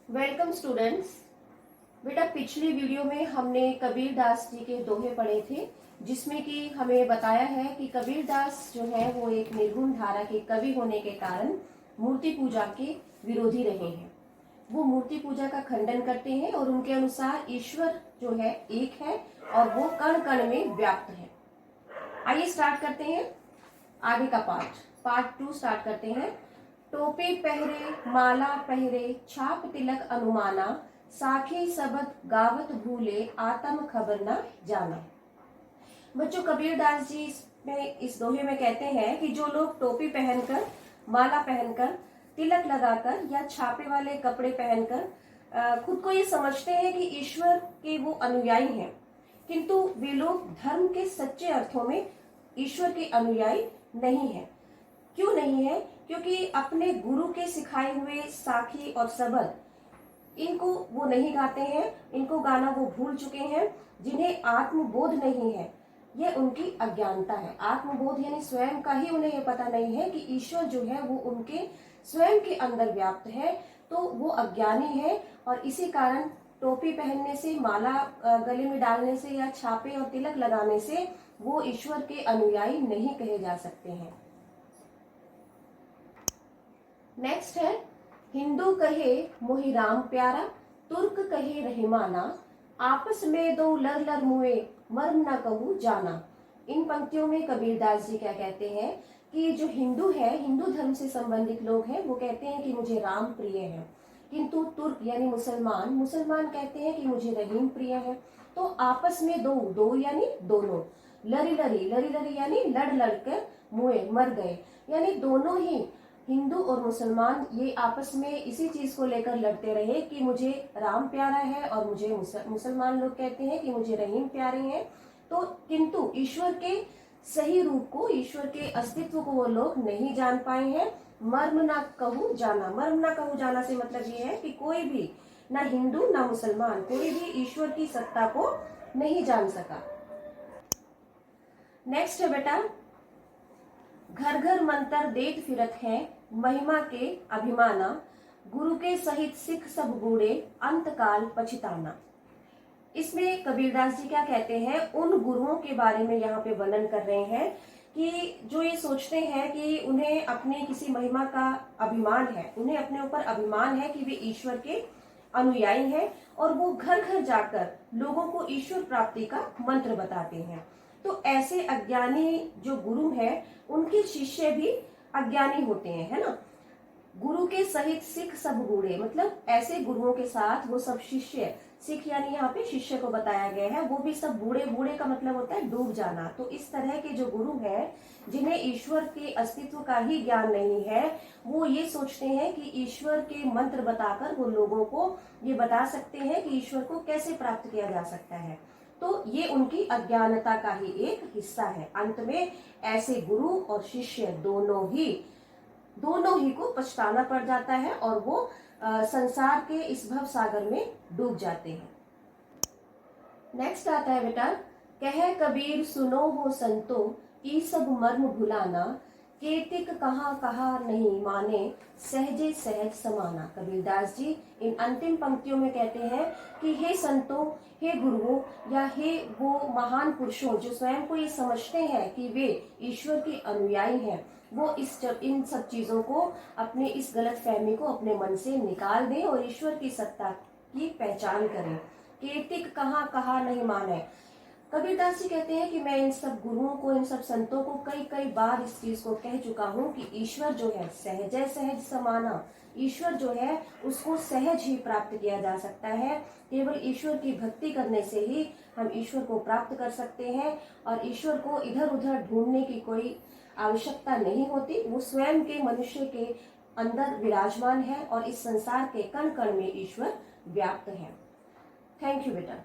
Welcome students. बेटा पिछली video में हमने कबीर दास जी के दोहे पढ़े थे, जिसमें कि हमें बताया है कि कबीर दास जो है वो एक निर्गुण धारा के कवि होने के कारण मूर्ति पूजा के विरोधी रहे हैं। वो मूर्ति पूजा का खंडन करते हैं और उनके अनुसार ईश्वर जो है एक है और वो कण कण में व्याप्त है। आइए स्टार्ट करते हैं आगे का पार्ट 2 स्टार्ट करते हैं। टोपी पहरे माला पहरे छाप तिलक अनुमाना, साखे सबद गावत भूले आत्म खबर न जाना। बच्चों कबीरदास जी में इस दोहे में कहते हैं कि जो लोग टोपी पहनकर, माला पहनकर, तिलक लगाकर या छापे वाले कपड़े पहनकर खुद को ये समझते हैं कि ईश्वर के वो अनुयायी हैं, किंतु वे लोग धर्म के सच्चे अर्थों में ईश्वर के अनुयायी नहीं है। क्यों नहीं है? क्योंकि अपने गुरु के सिखाए हुए साखी और सबद इनको वो नहीं गाते हैं, इनको गाना वो भूल चुके हैं। जिन्हें आत्मबोध नहीं है, यह उनकी अज्ञानता है। आत्मबोध यानी स्वयं का ही उन्हें ये पता नहीं है कि ईश्वर जो है वो उनके स्वयं के अंदर व्याप्त है, तो वो अज्ञानी है। और इसी कारण टोपी पहनने से, माला गले में डालने से या छापे और तिलक लगाने से वो ईश्वर के अनुयायी नहीं कहे जा सकते हैं। नेक्स्ट है, हिंदू कहे मोहि राम प्यारा, तुर्क कहे रहमाना, आपस में दो लर लर मुए मर्म न कहूँ जाना। इन पंक्तियों में कबीरदास जी क्या कहते हैं कि जो हिंदू है, हिंदू धर्म से संबंधित लोग हैं, वो कहते हैं कि मुझे राम प्रिय है, किंतु तुर्क यानी मुसलमान कहते हैं कि मुझे रहीम प्रिय है। तो आपस में दो यानी दोनों, लरी लरी यानी लड़ लड़ कर मुए मर गए, यानी दोनों ही हिंदू और मुसलमान ये आपस में इसी चीज को लेकर लड़ते रहे कि मुझे राम प्यारा है और मुझे मुसलमान लोग कहते हैं कि मुझे रहीम प्यारे हैं। तो किंतु ईश्वर के सही रूप को, ईश्वर के अस्तित्व को वो लोग नहीं जान पाए हैं। मर्म ना कहूँ जाना, मर्म ना कहूँ जाना से मतलब ये है कि कोई भी, ना हिंदू ना मुसलमान, कोई भी ईश्वर की सत्ता को नहीं जान सका। नेक्स्ट है बेटा, घर घर मंत्र देत फिरत है, महिमा के अभिमाना, गुरु के सहित सिख सब बूढ़े अंतकाल पछताना। इसमें कबीरदास जी क्या कहते हैं, उन गुरुओं के बारे में यहाँ पे वर्णन कर रहे हैं कि जो ये सोचते हैं कि उन्हें अपने किसी महिमा का अभिमान है, उन्हें अपने ऊपर अभिमान है कि वे ईश्वर के अनुयायी हैं और वो घर घर जाकर लोगों को ईश्वर प्राप्ति का मंत्र बताते हैं। तो ऐसे अज्ञानी जो गुरु हैं, उनके शिष्य भी अज्ञानी होते हैं, है ना। गुरु के सहित सिख सब बूढ़े, मतलब ऐसे गुरुओं के साथ वो सब शिष्य, सिख यानी यहाँ पे शिष्य को बताया गया है, वो भी सब बूढ़े, बूढ़े का मतलब होता है डूब जाना। तो इस तरह के जो गुरु हैं, जिन्हें ईश्वर के अस्तित्व का ही ज्ञान नहीं है, वो ये सोचते हैं कि ईश्वर के मंत्र बताकर वो लोगों को ये बता सकते हैं कि ईश्वर को कैसे प्राप्त किया जा सकता है। तो ये उनकी अज्ञानता का ही एक हिस्सा है। अंत में ऐसे गुरु और शिष्य दोनों ही को पछताना पड़ जाता है और वो संसार के इस भव सागर में डूब जाते हैं। नेक्स्ट आता है बेटा, कह कबीर सुनो हो संतो, ई सब मर्म भुलाना, केतिक कहा कहा नहीं माने, सहजे सहज समाना। कबीरदास जी इन अंतिम पंक्तियों में कहते हैं कि हे संतों, हे गुरुओं या हे वो महान पुरुषों जो स्वयं को ये समझते हैं कि वे ईश्वर के अनुयायी हैं, वो इन सब चीजों को, अपने इस गलत फहमी को अपने मन से निकाल दें और ईश्वर की सत्ता की पहचान करें। केतिक कहा नहीं माने। कबीरदास जी कहते हैं कि मैं इन सब गुरुओं को, इन सब संतों को कई बार इस चीज को कह चुका हूँ कि ईश्वर जो है सहज सहज समाना, ईश्वर जो है उसको सहज ही प्राप्त किया जा सकता है। केवल ईश्वर की भक्ति करने से ही हम ईश्वर को प्राप्त कर सकते हैं और ईश्वर को इधर उधर ढूंढने की कोई आवश्यकता नहीं होती। वो स्वयं के मनुष्य के अंदर विराजमान है और इस संसार के कण कण में ईश्वर व्याप्त है। थैंक यू बेटा।